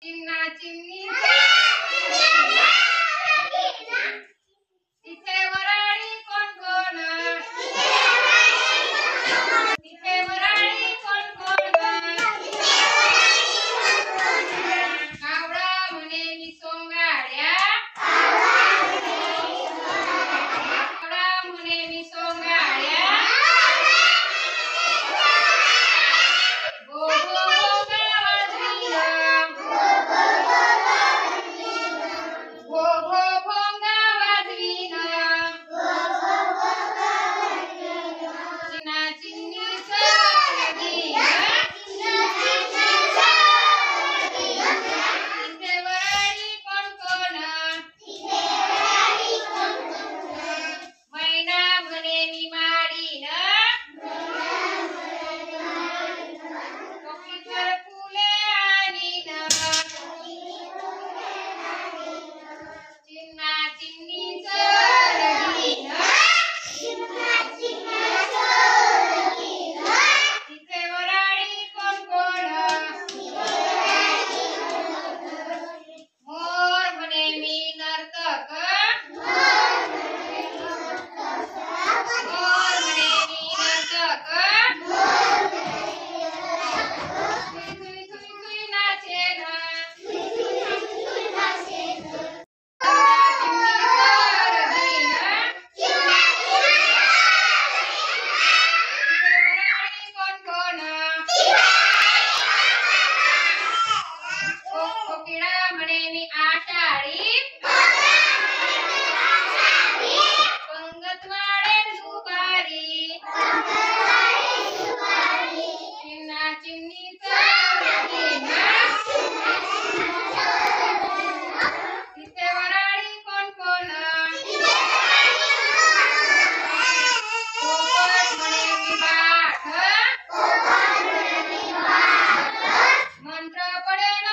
चिन्ना चिन्नी तिथे वराडी कोण कोण तिथे वराडी कोण कोण कावडा म्हणे मी सोंगाड्या कावडा म्हणे मी सोंगाड्या गो गो गो गावाजवीन गो गो भोंगा वाजवीन चिन्ना चिन्नीचं तिथे वराडी कोण कोण मैना म्हणे मी माडीन कोकिलवर फुले आणीन चिन्ना चिन्नीचं लगीन तिथे वराडी कोण कोण मोर म्हणे मी नर्तक मोर म्हणे मी नर्तक थुई थुई थुई थुई नाचेन कोकिळा म्हणे मी आषाढी पंगत वाढेल दुपारी चिन्ना चिन्नीचं लगीन तिथे वराडी कोण कोण पोपट म्हणे मी बाठ मंत्र पडेल